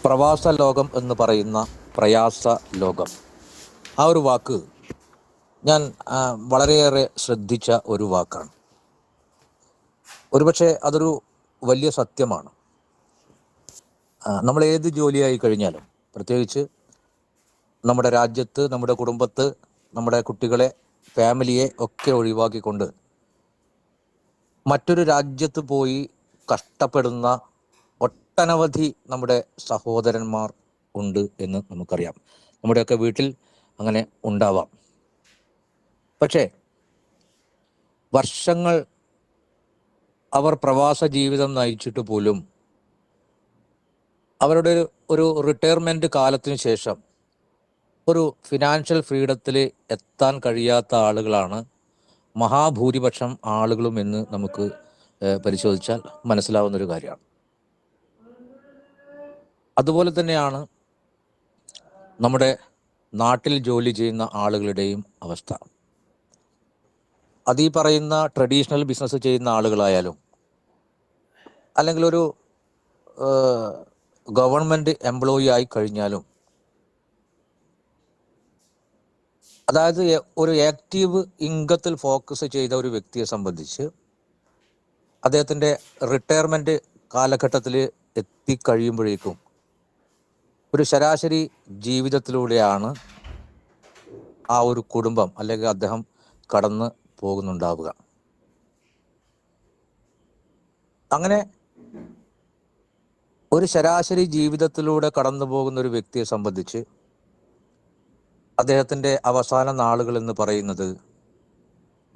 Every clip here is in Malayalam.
പ്രവാസ ലോകം എന്ന് പറയുന്ന പ്രയാസ ലോകം, ആ ഒരു വാക്ക് ഞാൻ വളരെയേറെ ശ്രദ്ധിച്ച ഒരു വാക്കാണ്. ഒരുപക്ഷെ അതൊരു വലിയ സത്യമാണ്. നമ്മൾ ഏത് ജോലിയായി കഴിഞ്ഞാലും, പ്രത്യേകിച്ച് നമ്മുടെ രാജ്യത്ത്, നമ്മുടെ കുടുംബത്ത്, നമ്മുടെ കുട്ടികളെ, ഫാമിലിയെ ഒക്കെ ഒഴിവാക്കിക്കൊണ്ട് മറ്റൊരു രാജ്യത്ത് പോയി കഷ്ടപ്പെടുന്ന ഒട്ടനവധി നമ്മുടെ സഹോദരന്മാർ ഉണ്ട് എന്ന് നമുക്കറിയാം. നമ്മുടെയൊക്കെ വീട്ടിൽ അങ്ങനെ ഉണ്ടാവാം. പക്ഷേ വർഷങ്ങൾ അവർ പ്രവാസ ജീവിതം നയിച്ചിട്ട് പോലും അവരുടെ ഒരു റിട്ടയർമെൻറ്റ് കാലത്തിന് ശേഷം ഒരു ഫിനാൻഷ്യൽ ഫ്രീഡത്തിൽ എത്താൻ കഴിയാത്ത ആളുകളാണ് മഹാഭൂരിപക്ഷം ആളുകളും എന്ന് നമുക്ക് പരിശോധിച്ചാൽ മനസ്സിലാവുന്നൊരു കാര്യമാണ്. അതുപോലെ തന്നെയാണ് നമ്മുടെ നാട്ടിൽ ജോലി ചെയ്യുന്ന ആളുകളുടെയും അവസ്ഥ. അത് ഈ പറയുന്ന ട്രഡീഷണൽ ബിസിനസ് ചെയ്യുന്ന ആളുകളായാലും, അല്ലെങ്കിൽ ഒരു ഗവൺമെൻറ് എംപ്ലോയി ആയി കഴിഞ്ഞാലും, അതായത് ഒരു ആക്റ്റീവ് ഇൻകത്തിൽ ഫോക്കസ് ചെയ്ത ഒരു വ്യക്തിയെ സംബന്ധിച്ച് അദ്ദേഹത്തിൻ്റെ റിട്ടയർമെൻറ്റ് കാലഘട്ടത്തിൽ എത്തിക്കഴിയുമ്പോഴേക്കും ഒരു ശരാശരി ജീവിതത്തിലൂടെയാണ് ആ ഒരു കുടുംബം അല്ലെങ്കിൽ അദ്ദേഹം കടന്ന് പോകുന്നുണ്ടാവുക. അങ്ങനെ ഒരു ശരാശരി ജീവിതത്തിലൂടെ കടന്നു പോകുന്ന ഒരു വ്യക്തിയെ സംബന്ധിച്ച് അദ്ദേഹത്തിൻ്റെ അവസാന നാളുകൾ എന്ന് പറയുന്നത്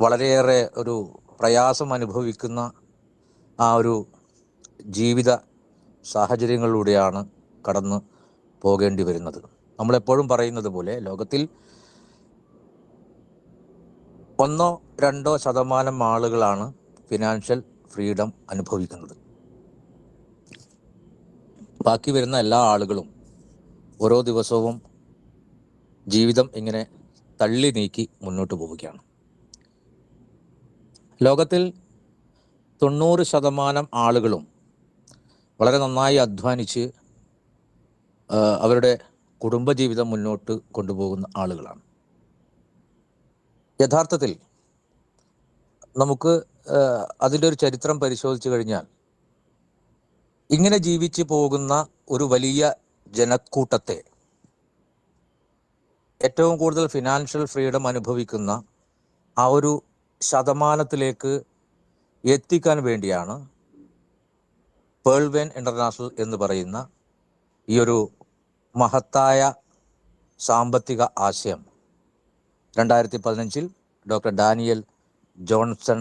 വളരെയേറെ ഒരു പ്രയാസം അനുഭവിക്കുന്ന ആ ഒരു ജീവിത സാഹചര്യങ്ങളിലൂടെയാണ് കടന്നു പോകേണ്ടി വരുന്നത്. നമ്മളെപ്പോഴും പറയുന്നത് പോലെ ലോകത്തിൽ 1-2% ആളുകളാണ് ഫിനാൻഷ്യൽ ഫ്രീഡം അനുഭവിക്കുന്നത്. ബാക്കി വരുന്ന എല്ലാ ആളുകളും ഓരോ ദിവസവും ജീവിതം ഇങ്ങനെ തള്ളി നീക്കി മുന്നോട്ട് പോവുകയാണ്. ലോകത്തിൽ 90% ആളുകളും വളരെ നന്നായി അധ്വാനിച്ച് അവരുടെ കുടുംബജീവിതം മുന്നോട്ട് കൊണ്ടുപോകുന്ന ആളുകളാണ്. യഥാർത്ഥത്തിൽ നമുക്ക് അതിൻ്റെ ഒരു ചരിത്രം പരിശോധിച്ചു കഴിഞ്ഞാൽ ഇങ്ങനെ ജീവിച്ചു പോകുന്ന ഒരു വലിയ ജനക്കൂട്ടത്തെ ഏറ്റവും കൂടുതൽ ഫിനാൻഷ്യൽ ഫ്രീഡം അനുഭവിക്കുന്ന ആ ഒരു ശതമാനത്തിലേക്ക് എത്തിക്കാൻ വേണ്ടിയാണ് പേൾ വെയ്ൻ ഇൻ്റർനാഷണൽ എന്ന് പറയുന്ന ഈ ഒരു മഹത്തായ സാമ്പത്തിക ആശയം 2015 ഡോക്ടർ ഡാനിയൽ ജോൺസൺ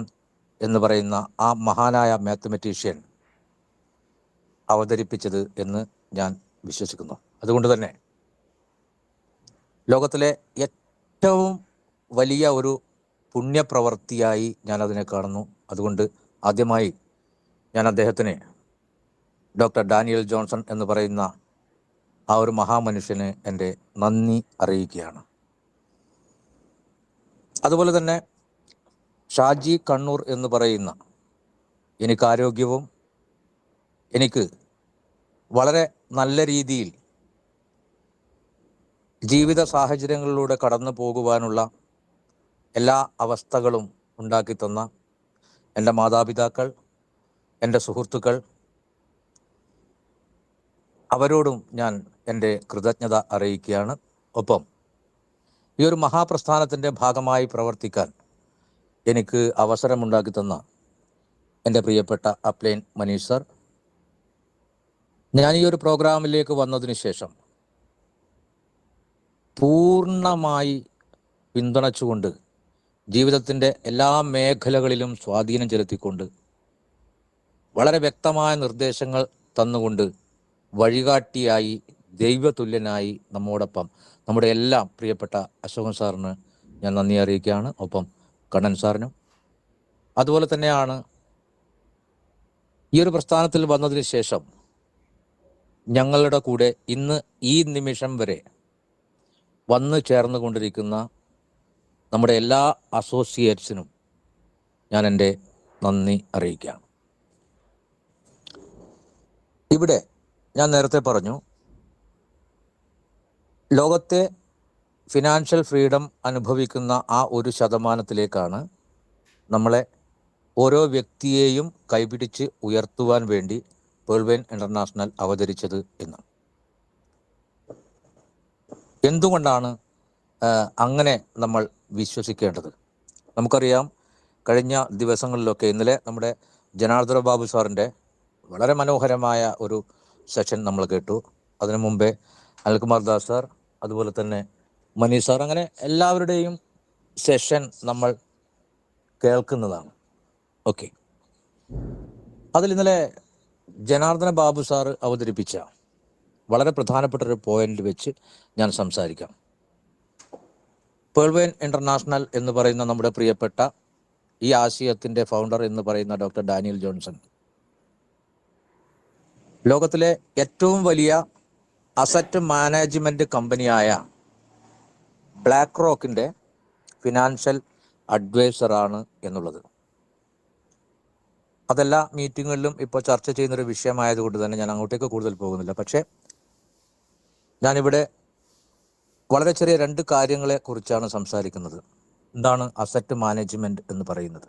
എന്ന് പറയുന്ന ആ മഹാനായ മാത്തമെറ്റീഷ്യൻ അവതരിപ്പിച്ചത് എന്ന് ഞാൻ വിശ്വസിക്കുന്നു. അതുകൊണ്ട് തന്നെ ലോകത്തിലെ ഏറ്റവും വലിയ ഒരു പുണ്യപ്രവൃത്തിയായി ഞാൻ അതിനെ കാണുന്നു. അതുകൊണ്ട് ആദ്യമായി ഞാൻ അദ്ദേഹത്തിന്, ഡോക്ടർ ഡാനിയൽ ജോൺസൺ എന്ന് പറയുന്ന ആ ഒരു മഹാമനുഷ്യന് എൻ്റെ നന്ദി അറിയിക്കുകയാണ്. അതുപോലെ തന്നെ ഷാജി കണ്ണൂർ എന്ന് പറയുന്ന, എനിക്ക് ആരോഗ്യവും എനിക്ക് വളരെ നല്ല രീതിയിൽ ജീവിത സാഹചര്യങ്ങളിലൂടെ കടന്നു പോകുവാനുള്ള എല്ലാ അവസ്ഥകളും ഉണ്ടാക്കി തന്ന എൻ്റെ മാതാപിതാക്കൾ, എൻ്റെ സുഹൃത്തുക്കൾ, അവരോടും ഞാൻ എൻ്റെ കൃതജ്ഞത അറിയിക്കുകയാണ്. ഒപ്പം ഈ ഒരു മഹാപ്രസ്ഥാനത്തിൻ്റെ ഭാഗമായി പ്രവർത്തിക്കാൻ എനിക്ക് അവസരമുണ്ടാക്കി തന്ന എൻ്റെ പ്രിയപ്പെട്ട അപ്ലൈൻ മനീഷ് സർ, ഞാൻ ഈ ഒരു പ്രോഗ്രാമിലേക്ക് വന്നതിന് ശേഷം പൂർണ്ണമായി പിന്തുണച്ചുകൊണ്ട് ജീവിതത്തിൻ്റെ എല്ലാ മേഖലകളിലും സ്വാധീനം ചെലുത്തിക്കൊണ്ട് വളരെ വ്യക്തമായ നിർദ്ദേശങ്ങൾ തന്നുകൊണ്ട് വഴികാട്ടിയായി ദൈവതുല്യനായി നമ്മോടൊപ്പം നമ്മുടെ എല്ലാം പ്രിയപ്പെട്ട അശോകൻ സാറിന് ഞാൻ നന്ദി അറിയിക്കുകയാണ്. ഒപ്പം കണ്ണൻ സാറിനും. അതുപോലെ തന്നെയാണ് ഈ ഒരു പ്രസ്ഥാനത്തിൽ വന്നതിന് ശേഷം ഞങ്ങളുടെ കൂടെ ഇന്ന് ഈ നിമിഷം വരെ വന്നു ചേർന്നുകൊണ്ടിരിക്കുന്ന നമ്മുടെ എല്ലാ അസോസിയേറ്റ്സിനും ഞാൻ എൻ്റെ നന്ദി അറിയിക്കുകയാണ്. ഇവിടെ ഞാൻ നേരത്തെ പറഞ്ഞു, ലോകത്തെ ഫിനാൻഷ്യൽ ഫ്രീഡം അനുഭവിക്കുന്ന ആ 1% നമ്മളെ ഓരോ വ്യക്തിയെയും കൈപിടിച്ച് ഉയർത്തുവാൻ വേണ്ടി പേൾ വെയിൻ ഇൻ്റർനാഷണൽ അവതരിച്ചത് എന്ന്. എന്തുകൊണ്ടാണ് അങ്ങനെ നമ്മൾ വിശ്വസിക്കേണ്ടത്? നമുക്കറിയാം, കഴിഞ്ഞ ദിവസങ്ങളിലൊക്കെ, ഇന്നലെ നമ്മുടെ ജനാർദ്ദന ബാബു സാറിൻ്റെ വളരെ മനോഹരമായ ഒരു സെഷൻ നമ്മൾ കേട്ടു. അതിനു മുമ്പേ അനിൽകുമാർ ദാസ് സാർ, അതുപോലെ തന്നെ മനീഷ് സാർ, അങ്ങനെ എല്ലാവരുടെയും സെഷൻ നമ്മൾ കേൾക്കുന്നതാണ്. ഓക്കെ, അതിൽ ഇന്നലെ ജനാർദ്ദന ബാബു സാർ അവതരിപ്പിച്ച വളരെ പ്രധാനപ്പെട്ട ഒരു പോയിന്റ് വെച്ച് ഞാൻ സംസാരിക്കാം. പേൾ വെയിൻ ഇൻ്റർനാഷണൽ എന്ന് പറയുന്ന നമ്മുടെ പ്രിയപ്പെട്ട ഈ ആശയത്തിൻ്റെ ഫൗണ്ടർ എന്ന് പറയുന്ന ഡോക്ടർ ഡാനിയൽ ജോൺസൺ ലോകത്തിലെ ഏറ്റവും വലിയ അസറ്റ് മാനേജ്മെൻറ്റ് കമ്പനിയായ ബ്ലാക്ക് റോക്കിൻ്റെ ഫിനാൻഷ്യൽ അഡ്വൈസറാണ് എന്നുള്ളത് അതെല്ലാ മീറ്റിങ്ങുകളിലും ഇപ്പോൾ ചർച്ച ചെയ്യുന്നൊരു വിഷയമായതുകൊണ്ട് തന്നെ ഞാൻ അങ്ങോട്ടേക്ക് കൂടുതൽ പോകുന്നില്ല. പക്ഷേ ഞാനിവിടെ വളരെ ചെറിയ 2 കാര്യങ്ങളെ കുറിച്ചാണ് സംസാരിക്കുന്നത്. എന്താണ് അസറ്റ് മാനേജ്മെൻറ്റ് എന്ന് പറയുന്നത്,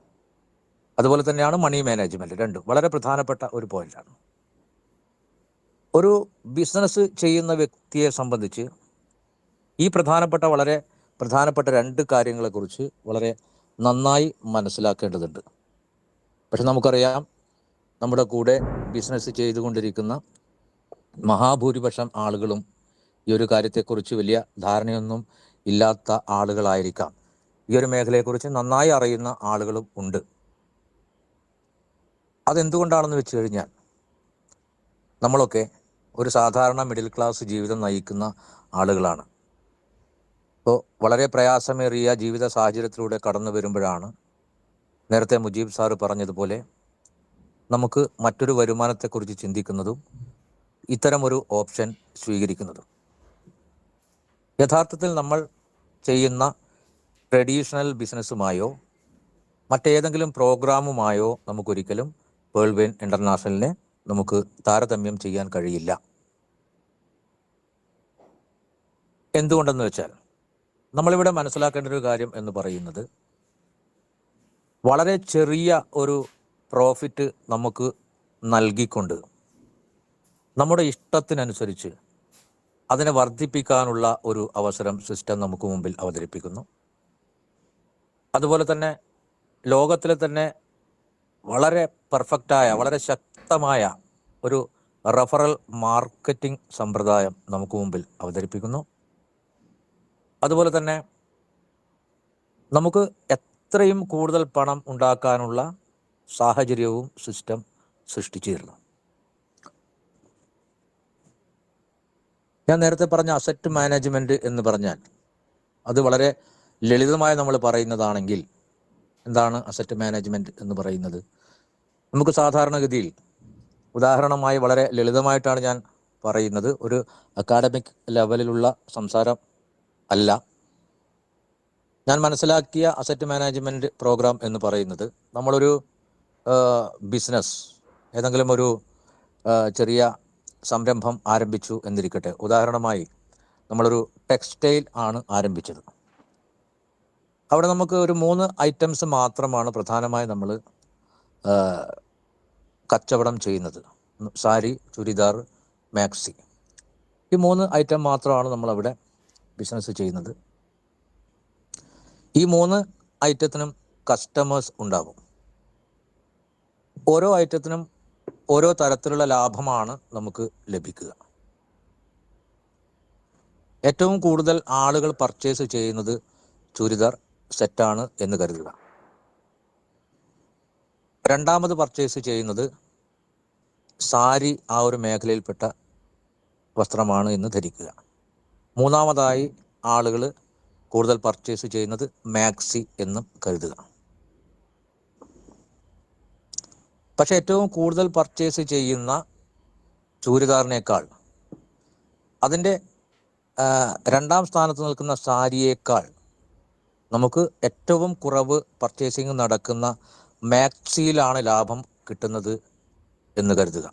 അതുപോലെ തന്നെയാണ് മണി മാനേജ്മെൻറ്റ്. രണ്ടും വളരെ പ്രധാനപ്പെട്ട ഒരു പോയിന്റാണ്. ഒരു ബിസിനസ് ചെയ്യുന്ന വ്യക്തിയെ സംബന്ധിച്ച് ഈ വളരെ പ്രധാനപ്പെട്ട 2 കാര്യങ്ങളെക്കുറിച്ച് വളരെ നന്നായി മനസ്സിലാക്കേണ്ടതുണ്ട്. പക്ഷെ നമുക്കറിയാം, നമ്മുടെ കൂടെ ബിസിനസ് ചെയ്തുകൊണ്ടിരിക്കുന്ന മഹാഭൂരിപക്ഷം ആളുകളും ഈ ഒരു കാര്യത്തെക്കുറിച്ച് വലിയ ധാരണയൊന്നും ഇല്ലാത്ത ആളുകളായിരിക്കാം. ഈ ഒരു മേഖലയെക്കുറിച്ച് നന്നായി അറിയുന്ന ആളുകളും ഉണ്ട്. അതെന്തുകൊണ്ടാണെന്ന് വെച്ച് കഴിഞ്ഞാൽ, നമ്മളൊക്കെ ഒരു സാധാരണ മിഡിൽ ക്ലാസ് ജീവിതം നയിക്കുന്ന ആളുകളാണ്. ഇപ്പോൾ വളരെ പ്രയാസമേറിയ ജീവിത സാഹചര്യത്തിലൂടെ കടന്നു വരുമ്പോഴാണ് നേരത്തെ മുജീബ് സാറ് പറഞ്ഞതുപോലെ നമുക്ക് മറ്റൊരു വരുമാനത്തെക്കുറിച്ച് ചിന്തിക്കുന്നതും ഇത്തരമൊരു ഓപ്ഷൻ സ്വീകരിക്കുന്നതും. യഥാർത്ഥത്തിൽ നമ്മൾ ചെയ്യുന്ന ട്രഡീഷണൽ ബിസിനസ്സുമായോ മറ്റേതെങ്കിലും പ്രോഗ്രാമുമായോ നമുക്കൊരിക്കലും പേൾ വെയിൻ ഇൻ്റർനാഷണലിനെ നമുക്ക് താരതമ്യം ചെയ്യാൻ കഴിയില്ല. എന്തുകൊണ്ടെന്ന് വെച്ചാൽ, നമ്മളിവിടെ മനസ്സിലാക്കേണ്ട ഒരു കാര്യം എന്ന് പറയുന്നത്, വളരെ ചെറിയ ഒരു പ്രോഫിറ്റ് നമുക്ക് നൽകിക്കൊണ്ട് നമ്മുടെ ഇഷ്ടത്തിനനുസരിച്ച് അതിനെ വർദ്ധിപ്പിക്കാനുള്ള ഒരു അവസരം സിസ്റ്റം നമുക്ക് മുമ്പിൽ അവതരിപ്പിക്കുന്നു. അതുപോലെ തന്നെ ലോകത്തിലെ തന്നെ വളരെ പെർഫെക്റ്റായ, വളരെ ശക്തമായ ഒരു റെഫറൽ മാർക്കറ്റിംഗ് സമ്പ്രദായം നമുക്ക് മുമ്പിൽ അവതരിപ്പിക്കുന്നു. അതുപോലെ തന്നെ നമുക്ക് എത്രയും കൂടുതൽ പണം ഉണ്ടാക്കാനുള്ള സാഹചര്യവും സിസ്റ്റം സൃഷ്ടിച്ചിരുന്നു. ഞാൻ നേരത്തെ പറഞ്ഞ അസറ്റ് മാനേജ്മെൻറ്റ് എന്ന് പറഞ്ഞാൽ അത് വളരെ ലളിതമായി നമ്മൾ പറയുന്നതാണെങ്കിൽ, എന്താണ് അസറ്റ് മാനേജ്മെൻറ്റ് എന്ന് പറയുന്നത്? നമുക്ക് സാധാരണഗതിയിൽ, ഉദാഹരണമായി വളരെ ലളിതമായിട്ടാണ് ഞാൻ പറയുന്നത്, ഒരു അക്കാഡമിക് ലെവലിലുള്ള സംസാരം അല്ല. ഞാൻ മനസ്സിലാക്കിയ അസറ്റ് മാനേജ്മെൻറ്റ് പ്രോഗ്രാം എന്ന് പറയുന്നത്, നമ്മളൊരു ബിസിനസ്, ഏതെങ്കിലും ഒരു ചെറിയ സംരംഭം ആരംഭിച്ചു എന്നിരിക്കട്ടെ. ഉദാഹരണമായി നമ്മളൊരു ടെക്സ്റ്റൈൽ ആണ് ആരംഭിച്ചത്. അവിടെ നമുക്ക് ഒരു 3 ഐറ്റംസ് മാത്രമാണ് പ്രധാനമായി നമ്മൾ കച്ചവടം ചെയ്യുന്നത്. സാരി, ചുരിദാർ, മാക്സി. ഈ 3 ഐറ്റം മാത്രമാണ് നമ്മളവിടെ ബിസിനസ് ചെയ്യുന്നത്. ഈ 3 ഐറ്റത്തിനും കസ്റ്റമേഴ്സ് ഉണ്ടാകും. ഓരോ ഐറ്റത്തിനും ഓരോ തരത്തിലുള്ള ലാഭമാണ് നമുക്ക് ലഭിക്കുക. ഏറ്റവും കൂടുതൽ ആളുകൾ പർച്ചേസ് ചെയ്യുന്നത് ചുരിദാർ സെറ്റാണ് എന്ന് കരുതുക. രണ്ടാമത് പർച്ചേസ് ചെയ്യുന്നത് സാരി, ആ ഒരു മേഖലയിൽപ്പെട്ട വസ്ത്രമാണ് എന്ന് ധരിക്കുക. മൂന്നാമതായി ആളുകൾ കൂടുതൽ പർച്ചേസ് ചെയ്യുന്നത് മാക്സി എന്നും കരുതുക. പക്ഷെ ഏറ്റവും കൂടുതൽ പർച്ചേസ് ചെയ്യുന്ന ചൂരിദാറിനേക്കാൾ, അതിൻ്റെ 2ാം സ്ഥാനത്ത് നിൽക്കുന്ന സാരിയേക്കാൾ നമുക്ക് ഏറ്റവും കുറവ് പർച്ചേസിങ് നടക്കുന്ന മാക്സിയിലാണ് ലാഭം കിട്ടുന്നത് എന്ന് കരുതുക.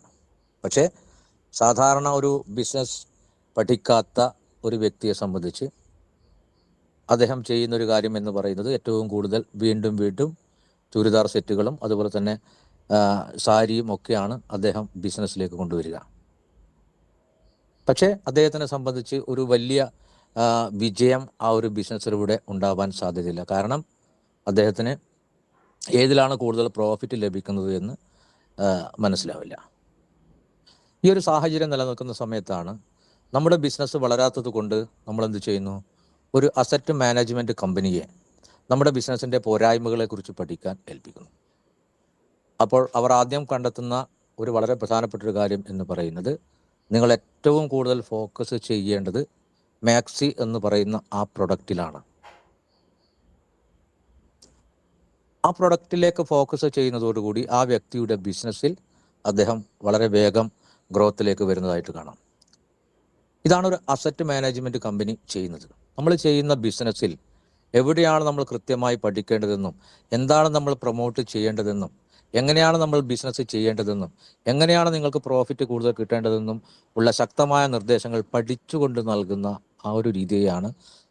പക്ഷേ സാധാരണ ഒരു ബിസിനസ് പഠിക്കാത്ത ഒരു വ്യക്തിയെ സംബന്ധിച്ച് അദ്ദേഹം ചെയ്യുന്നൊരു കാര്യം എന്ന് പറയുന്നത് ഏറ്റവും കൂടുതൽ വീണ്ടും വീണ്ടും ചുരിദാർ സെറ്റുകളും അതുപോലെ തന്നെ സാരിയും ഒക്കെയാണ് അദ്ദേഹം ബിസിനസ്സിലേക്ക് കൊണ്ടുവരിക. പക്ഷേ അദ്ദേഹത്തിനെ സംബന്ധിച്ച് ഒരു വലിയ വിജയം ആ ഒരു ബിസിനസ്സിലൂടെ ഉണ്ടാവാൻ സാധ്യതയില്ല. കാരണം അദ്ദേഹത്തിന് ഏതിലാണ് കൂടുതൽ പ്രോഫിറ്റ് ലഭിക്കുന്നത് എന്ന് മനസ്സിലാവില്ല. ഈ ഒരു സാഹചര്യം നിലനിൽക്കുന്ന സമയത്താണ് നമ്മുടെ ബിസിനസ് വളരാത്തത് കൊണ്ട് നമ്മൾ എന്ത് ചെയ്യുന്നു, ഒരു അസറ്റ് മാനേജ്മെൻറ്റ് കമ്പനിയെ നമ്മുടെ ബിസിനസ്സിൻ്റെ പോരായ്മകളെക്കുറിച്ച് പഠിക്കാൻ ഏൽപ്പിക്കുന്നു. അപ്പോൾ അവർ ആദ്യം കണ്ടെത്തുന്ന ഒരു വളരെ പ്രധാനപ്പെട്ടൊരു കാര്യം എന്ന് പറയുന്നത്, നിങ്ങൾ ഏറ്റവും കൂടുതൽ ഫോക്കസ് ചെയ്യേണ്ടത് മാക്സി എന്ന് പറയുന്ന ആ പ്രൊഡക്റ്റിലാണ്. ആ പ്രൊഡക്റ്റിലേക്ക് ഫോക്കസ് ചെയ്യുന്നതോടുകൂടി ആ വ്യക്തിയുടെ ബിസിനസ്സിൽ അദ്ദേഹം വളരെ വേഗം ഗ്രോത്തിലേക്ക് വരുന്നതായിട്ട് കാണാം. ഇതാണ് ഒരു അസറ്റ് മാനേജ്മെൻറ്റ് കമ്പനി ചെയ്യുന്നത്. നമ്മൾ ചെയ്യുന്ന ബിസിനസ്സിൽ എവിടെയാണ് നമ്മൾ കൃത്യമായി പഠിക്കേണ്ടതെന്നും എന്താണ് നമ്മൾ പ്രൊമോട്ട് ചെയ്യേണ്ടതെന്നും എങ്ങനെയാണ് നമ്മൾ ബിസിനസ് ചെയ്യേണ്ടതെന്നും എങ്ങനെയാണ് നിങ്ങൾക്ക് പ്രോഫിറ്റ് കൂടുതൽ കിട്ടേണ്ടതെന്നും ഉള്ള ശക്തമായ നിർദ്ദേശങ്ങൾ പഠിച്ചുകൊണ്ട് നൽകുന്ന ആ ഒരു രീതിയാണ്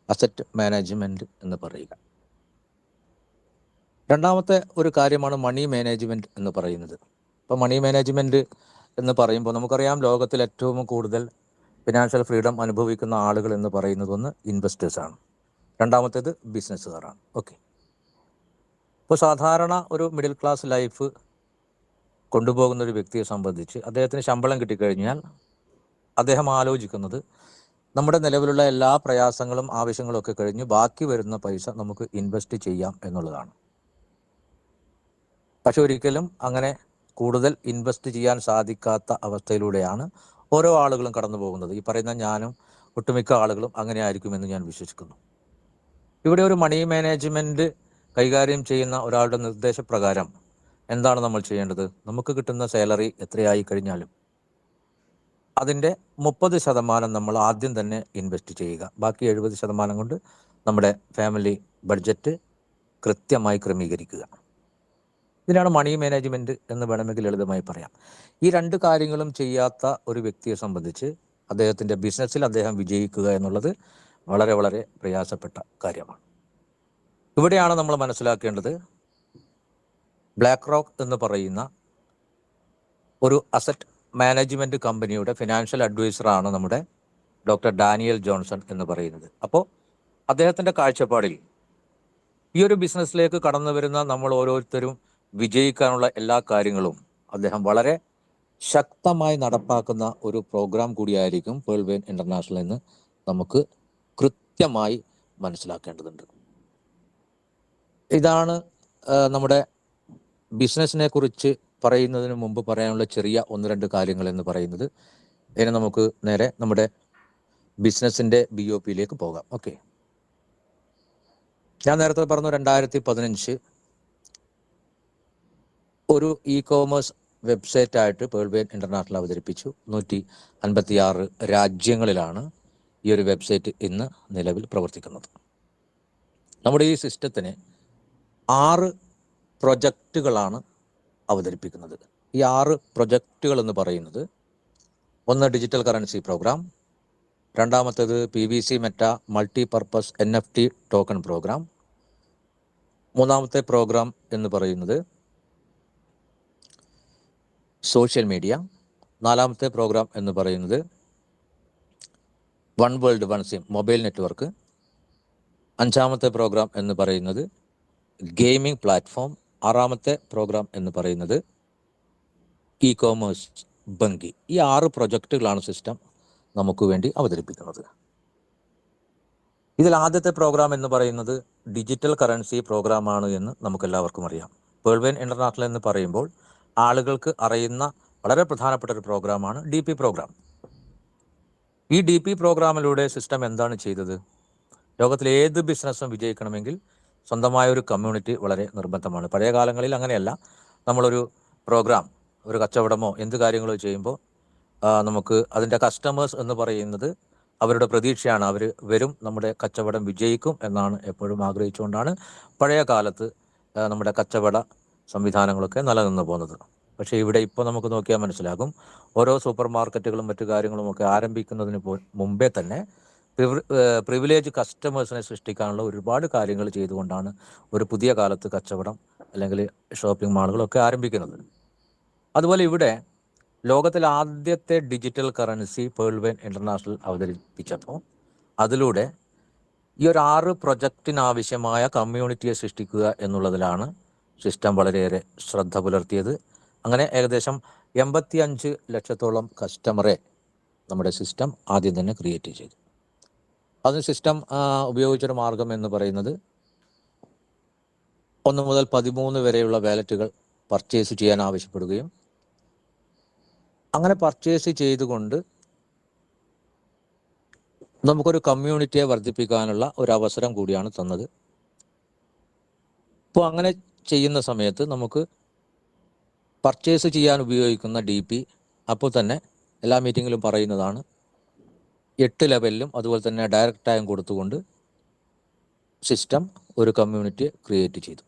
അസറ്റ് മാനേജ്മെൻറ്റ് എന്ന് പറയുക. രണ്ടാമത്തെ ഒരു കാര്യമാണ് മണി മാനേജ്മെൻറ്റ് എന്ന് പറയുന്നത്. ഇപ്പോൾ മണി മാനേജ്മെൻറ്റ് എന്ന് പറയുമ്പോൾ നമുക്കറിയാം, ലോകത്തിൽ ഏറ്റവും കൂടുതൽ ഫിനാൻഷ്യൽ ഫ്രീഡം അനുഭവിക്കുന്ന ആളുകൾ എന്ന് പറയുന്നത് ഒന്ന് ഇൻവെസ്റ്റേഴ്സാണ്, രണ്ടാമത്തേത് ബിസിനസ്സുകാരാണ്. ഓക്കെ, ഇപ്പോൾ സാധാരണ ഒരു മിഡിൽ ക്ലാസ് ലൈഫ് കൊണ്ടുപോകുന്ന ഒരു വ്യക്തിയെ സംബന്ധിച്ച് അദ്ദേഹത്തിന് ശമ്പളം കിട്ടിക്കഴിഞ്ഞാൽ അദ്ദേഹം ആലോചിക്കുന്നത് നമ്മുടെ നിലവിലുള്ള എല്ലാ പ്രയാസങ്ങളും ആവശ്യങ്ങളും ഒക്കെ കഴിഞ്ഞ് ബാക്കി വരുന്ന പൈസ നമുക്ക് ഇൻവെസ്റ്റ് ചെയ്യാം എന്നുള്ളതാണ്. പക്ഷെ ഒരിക്കലും അങ്ങനെ കൂടുതൽ ഇൻവെസ്റ്റ് ചെയ്യാൻ സാധിക്കാത്ത അവസ്ഥയിലൂടെയാണ് ഓരോ ആളുകളും കടന്നു പോകുന്നത്. ഈ പറയുന്ന ഞാനും ഒട്ടുമിക്ക ആളുകളും അങ്ങനെ ആയിരിക്കുമെന്ന് ഞാൻ വിശ്വസിക്കുന്നു. ഇവിടെ ഒരു മണി മാനേജ്മെൻറ്റ് കൈകാര്യം ചെയ്യുന്ന ഒരാളുടെ നിർദ്ദേശപ്രകാരം എന്താണ് നമ്മൾ ചെയ്യേണ്ടത്? നമുക്ക് കിട്ടുന്ന സാലറി എത്രയായി കഴിഞ്ഞാലും അതിൻ്റെ 30% നമ്മൾ ആദ്യം തന്നെ ഇൻവെസ്റ്റ് ചെയ്യുക. ബാക്കി 70% കൊണ്ട് നമ്മുടെ ഫാമിലി ബഡ്ജറ്റ് കൃത്യമായി ക്രമീകരിക്കുക. ഇതിനാണ് മണി മാനേജ്മെൻറ്റ് എന്ന് വേണമെങ്കിൽ ലളിതമായി പറയാം. ഈ രണ്ട് കാര്യങ്ങളും ചെയ്യാത്ത ഒരു വ്യക്തിയെ സംബന്ധിച്ച് അദ്ദേഹത്തിൻ്റെ ബിസിനസ്സിൽ അദ്ദേഹം വിജയിക്കുക എന്നുള്ളത് വളരെ വളരെ പ്രയാസപ്പെട്ട കാര്യമാണ്. ഇവിടെയാണ് നമ്മൾ മനസ്സിലാക്കേണ്ടത്, ബ്ലാക്ക് റോക്ക് എന്ന് പറയുന്ന ഒരു അസറ്റ് മാനേജ്മെൻറ്റ് കമ്പനിയുടെ ഫിനാൻഷ്യൽ അഡ്വൈസറാണ് നമ്മുടെ ഡോക്ടർ ഡാനിയൽ ജോൺസൺ എന്ന് പറയുന്നത്. അപ്പോൾ അദ്ദേഹത്തിൻ്റെ കാഴ്ചപ്പാടിൽ ഈ ഒരു ബിസിനസ്സിലേക്ക് കടന്നു വരുന്ന നമ്മൾ ഓരോരുത്തരും വിജയിക്കാനുള്ള എല്ലാ കാര്യങ്ങളും അദ്ദേഹം വളരെ ശക്തമായി നടപ്പാക്കുന്ന ഒരു പ്രോഗ്രാം കൂടിയായിരിക്കും പേൾ വെയ്ൻ ഇൻ്റർനാഷണൽ എന്ന് നമുക്ക് കൃത്യമായി മനസ്സിലാക്കേണ്ടതുണ്ട്. ഇതാണ് നമ്മുടെ ബിസിനസ്സിനെ കുറിച്ച് പറയുന്നതിന് മുമ്പ് പറയാനുള്ള ചെറിയ 1-2 കാര്യങ്ങൾ എന്ന് പറയുന്നത്. ഇനി നമുക്ക് നേരെ നമ്മുടെ ബിസിനസ്സിൻ്റെ BOPയിലേക്ക് പോകാം. ഓക്കെ, ഞാൻ നേരത്തെ പറഞ്ഞു 2015 ഒരു ഇ-കോമേഴ്സ് വെബ്സൈറ്റായിട്ട് പേൾ വെയ്ൻ ഇൻ്റർനാഷണൽ അവതരിപ്പിച്ചു. 156 രാജ്യങ്ങളിലാണ് ഈ ഒരു വെബ്സൈറ്റ് ഇന്ന് നിലവിൽ പ്രവർത്തിക്കുന്നത്. നമ്മുടെ ഈ സിസ്റ്റത്തിന് 6 പ്രൊജക്റ്റുകളാണ് അവതരിപ്പിക്കുന്നത്. ഈ 6 പ്രൊജക്റ്റുകൾ എന്ന് പറയുന്നത്, ഒന്ന് ഡിജിറ്റൽ കറൻസി പ്രോഗ്രാം, രണ്ടാമത്തേത് PVC meta multipurpose NFT token program, മൂന്നാമത്തെ പ്രോഗ്രാം എന്ന് പറയുന്നത് സോഷ്യൽ മീഡിയ, നാലാമത്തെ പ്രോഗ്രാം എന്ന് പറയുന്നത് one world one SIM mobile network, അഞ്ചാമത്തെ പ്രോഗ്രാം എന്ന് പറയുന്നത് ഗെയിമിംഗ് പ്ലാറ്റ്ഫോം, ആറാമത്തെ പ്രോഗ്രാം എന്ന് പറയുന്നത് ഇ-കോമേഴ്സ് ബങ്കി. ഈ 6 പ്രൊജക്റ്റുകളാണ് സിസ്റ്റം നമുക്ക് വേണ്ടി അവതരിപ്പിക്കുന്നത്. ഇതിൽ ആദ്യത്തെ പ്രോഗ്രാം എന്ന് പറയുന്നത് ഡിജിറ്റൽ കറൻസി പ്രോഗ്രാമാണ് എന്ന് നമുക്കെല്ലാവർക്കും അറിയാം. പേൾ വെയ്ൻ ഇൻ്റർനാഷണൽ എന്ന് പറയുമ്പോൾ ആളുകൾക്ക് അറിയുന്ന വളരെ പ്രധാനപ്പെട്ട ഒരു പ്രോഗ്രാമാണ് DP പ്രോഗ്രാം. ഈ DP പ്രോഗ്രാമിലൂടെ സിസ്റ്റം എന്താണ് ചെയ്തത്? ലോകത്തിലെ ഏത് ബിസിനസ്സും വിജയിക്കണമെങ്കിൽ സ്വന്തമായ ഒരു കമ്മ്യൂണിറ്റി വളരെ നിർബന്ധമാണ്. പഴയ കാലങ്ങളിൽ അങ്ങനെയല്ല. നമ്മളൊരു പ്രോഗ്രാം, ഒരു കച്ചവടമോ എന്ത് കാര്യങ്ങളോ ചെയ്യുമ്പോൾ നമുക്ക് അതിൻ്റെ കസ്റ്റമേഴ്സ് എന്ന് പറയുന്നത് അവരുടെ പ്രതീക്ഷയാണ്. അവർ വരും, നമ്മുടെ കച്ചവടം വിജയിക്കും എന്നാണ് എപ്പോഴും ആഗ്രഹിച്ചുകൊണ്ടാണ് പഴയ കാലത്ത് നമ്മുടെ കച്ചവട സംവിധാനങ്ങളൊക്കെ നിലനിന്ന് പോകുന്നത്. പക്ഷേ ഇവിടെ ഇപ്പോൾ നമുക്ക് നോക്കിയാൽ മനസ്സിലാകും, ഓരോ സൂപ്പർ മാർക്കറ്റുകളും മറ്റു കാര്യങ്ങളുമൊക്കെ ആരംഭിക്കുന്നതിന് മുമ്പേ തന്നെ പ്രിവിലേജ് കസ്റ്റമേഴ്സിനെ സൃഷ്ടിക്കാനുള്ള ഒരുപാട് കാര്യങ്ങൾ ചെയ്തുകൊണ്ടാണ് ഒരു പുതിയ കാലത്ത് കച്ചവടം അല്ലെങ്കിൽ ഷോപ്പിംഗ് മാളുകളൊക്കെ ആരംഭിക്കുന്നത്. അതുപോലെ ഇവിടെ ലോകത്തിലെ ആദ്യത്തെ digital currency Pearl Vine International അവതരിപ്പിച്ചപ്പോൾ അതിലൂടെ ഈ ഒരു 6 പ്രൊജക്റ്റിനാവശ്യമായ കമ്മ്യൂണിറ്റിയെ സൃഷ്ടിക്കുക എന്നുള്ളതിലാണ് സിസ്റ്റം വളരെയേറെ ശ്രദ്ധ പുലർത്തിയത്. അങ്ങനെ ഏകദേശം 85 ലക്ഷത്തോളം കസ്റ്റമറെ നമ്മുടെ സിസ്റ്റം ആദ്യം തന്നെ ക്രിയേറ്റ് ചെയ്തു. അതിന് സിസ്റ്റം ഉപയോഗിച്ചൊരു മാർഗം എന്ന് പറയുന്നത് 1 മുതൽ 13 വരെയുള്ള വാലറ്റുകൾ പർച്ചേസ് ചെയ്യാൻ ആവശ്യപ്പെടുകയും അങ്ങനെ പർച്ചേസ് ചെയ്തുകൊണ്ട് നമുക്കൊരു കമ്മ്യൂണിറ്റിയെ വർദ്ധിപ്പിക്കാനുള്ള ഒരു അവസരം കൂടിയാണ് തന്നത്. അപ്പോൾ അങ്ങനെ ചെയ്യുന്ന സമയത്ത് നമുക്ക് പർച്ചേസ് ചെയ്യാൻ ഉപയോഗിക്കുന്ന DP അപ്പോൾ തന്നെ എല്ലാ മീറ്റിങ്ങിലും പറയുന്നതാണ് 8 ലെവലിലും അതുപോലെ തന്നെ ഡയറക്റ്റ് ടൈം കൊടുത്തുകൊണ്ട് സിസ്റ്റം ഒരു കമ്മ്യൂണിറ്റിയെ ക്രിയേറ്റ് ചെയ്തു.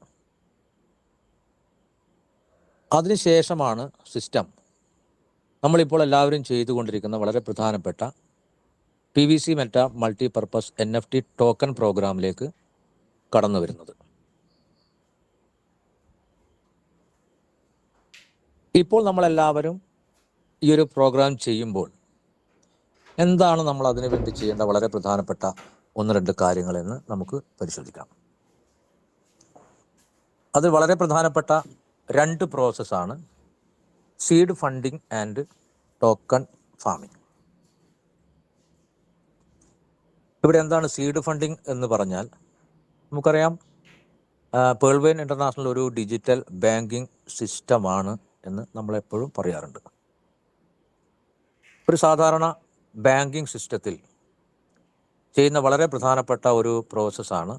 അതിനുശേഷമാണ് സിസ്റ്റം നമ്മളിപ്പോൾ എല്ലാവരും ചെയ്തുകൊണ്ടിരിക്കുന്ന വളരെ പ്രധാനപ്പെട്ട PVC meta multipurpose NFT token പ്രോഗ്രാമിലേക്ക് കടന്നു വരുന്നത്. ഇപ്പോൾ നമ്മളെല്ലാവരും ഈ ഒരു പ്രോഗ്രാം ചെയ്യുമ്പോൾ എന്താണ് നമ്മൾ അതിനു വേണ്ടി ചെയ്യേണ്ട വളരെ പ്രധാനപ്പെട്ട 1-2 കാര്യങ്ങളെന്ന് നമുക്ക് പരിശോധിക്കാം. അത് വളരെ പ്രധാനപ്പെട്ട 2 പ്രോസസ്സാണ് seed funding and token farming. ഇവിടെ എന്താണ് സീഡ് ഫണ്ടിങ് എന്ന് പറഞ്ഞാൽ നമുക്കറിയാം പേൾ വൈൻ ഇൻ്റർനാഷണൽ ഒരു ഡിജിറ്റൽ ബാങ്കിങ് സിസ്റ്റമാണ് എന്ന് നമ്മളെപ്പോഴും പറയാറുണ്ട്. ഒരു സാധാരണ ബാങ്കിങ് സിസ്റ്റത്തിൽ ചെയ്യുന്ന വളരെ പ്രധാനപ്പെട്ട ഒരു പ്രോസസ്സാണ്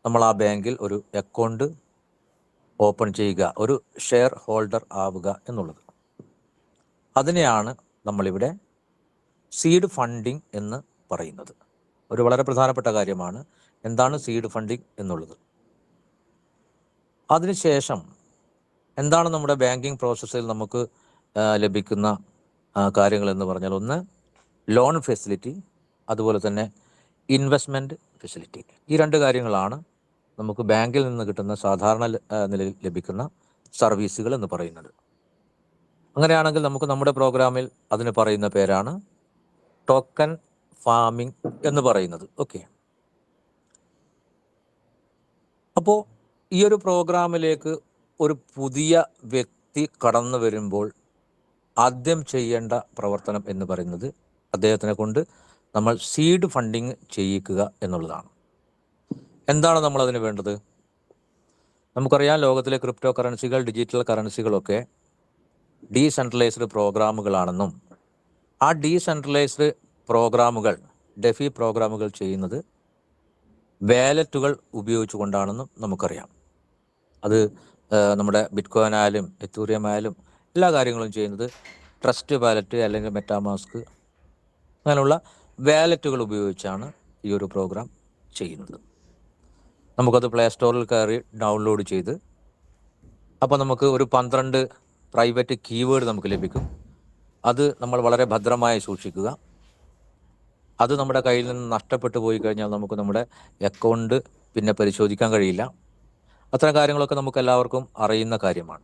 നമ്മൾ ആ ബാങ്കിൽ ഒരു അക്കൗണ്ട് ഓപ്പൺ ചെയ്യുക, ഒരു ഷെയർ ഹോൾഡർ ആവുക എന്നുള്ളത്. അതിനെയാണ് നമ്മളിവിടെ സീഡ് ഫണ്ടിങ് എന്ന് പറയുന്നത്. ഒരു വളരെ പ്രധാനപ്പെട്ട കാര്യമാണ് എന്താണ് സീഡ് ഫണ്ടിങ് എന്നുള്ളത്. അതിനുശേഷം എന്താണ് നമ്മുടെ ബാങ്കിങ് പ്രോസസ്സിൽ നമുക്ക് ലഭിക്കുന്ന കാര്യങ്ങൾ എന്ന് പറഞ്ഞാൽ, ഒന്ന് ലോൺ ഫെസിലിറ്റി, അതുപോലെ തന്നെ ഇൻവെസ്റ്റ്മെൻറ്റ് ഫെസിലിറ്റി. ഈ 2 കാര്യങ്ങളാണ് നമുക്ക് ബാങ്കിൽ നിന്ന് കിട്ടുന്ന സാധാരണ നിലയിൽ ലഭിക്കുന്ന സർവീസുകൾ എന്ന് പറയുന്നത്. അങ്ങനെയാണെങ്കിൽ നമുക്ക് നമ്മുടെ പ്രോഗ്രാമിൽ അതിന് പറയുന്ന പേരാണ് ടോക്കൺ ഫാമിംഗ് എന്ന് പറയുന്നത്. ഓക്കെ, അപ്പോൾ ഈ ഒരു പ്രോഗ്രാമിലേക്ക് ഒരു പുതിയ വ്യക്തി കടന്നു വരുമ്പോൾ ആദ്യം ചെയ്യേണ്ട പ്രവർത്തനം എന്ന് പറയുന്നത് അദ്ദേഹത്തിനെ കൊണ്ട് നമ്മൾ സീഡ് ഫണ്ടിങ് ചെയ്യിക്കുക എന്നുള്ളതാണ്. എന്താണ് നമ്മളതിന് വേണ്ടത്? നമുക്കറിയാം ലോകത്തിലെ ക്രിപ്റ്റോ കറൻസികൾ, ഡിജിറ്റൽ കറൻസികളൊക്കെ ഡീസെൻട്രലൈസ്ഡ് പ്രോഗ്രാമുകളാണെന്നും ആ ഡീസെൻട്രലൈസ്ഡ് പ്രോഗ്രാമുകൾ, ഡെഫി പ്രോഗ്രാമുകൾ ചെയ്യുന്നത് വാലറ്റുകൾ ഉപയോഗിച്ചുകൊണ്ടാണെന്നും നമുക്കറിയാം. അത് നമ്മുടെ ബിറ്റ്കോയിൻ ആയാലും എത്തൂറിയം ആയാലും എല്ലാ കാര്യങ്ങളും ചെയ്യുന്നത് ട്രസ്റ്റ് വാലറ്റ് അല്ലെങ്കിൽ മെറ്റാമാസ്ക് അങ്ങനെയുള്ള വാലറ്റുകൾ ഉപയോഗിച്ചാണ് ഈ ഒരു പ്രോഗ്രാം ചെയ്യുന്നത്. നമുക്കത് പ്ലേ സ്റ്റോറിൽ കയറി ഡൗൺലോഡ് ചെയ്ത് അപ്പോൾ നമുക്ക് ഒരു 12 പ്രൈവറ്റ് കീവേഡ് നമുക്ക് ലഭിക്കും. അത് നമ്മൾ വളരെ ഭദ്രമായി സൂക്ഷിക്കുക. അത് നമ്മുടെ കയ്യിൽ നിന്ന് നഷ്ടപ്പെട്ടു പോയി കഴിഞ്ഞാൽ നമുക്ക് നമ്മുടെ അക്കൗണ്ട് പിന്നെ പരിശോധിക്കാൻ കഴിയില്ല. അത്തരം കാര്യങ്ങളൊക്കെ നമുക്ക് എല്ലാവർക്കും അറിയുന്ന കാര്യമാണ്.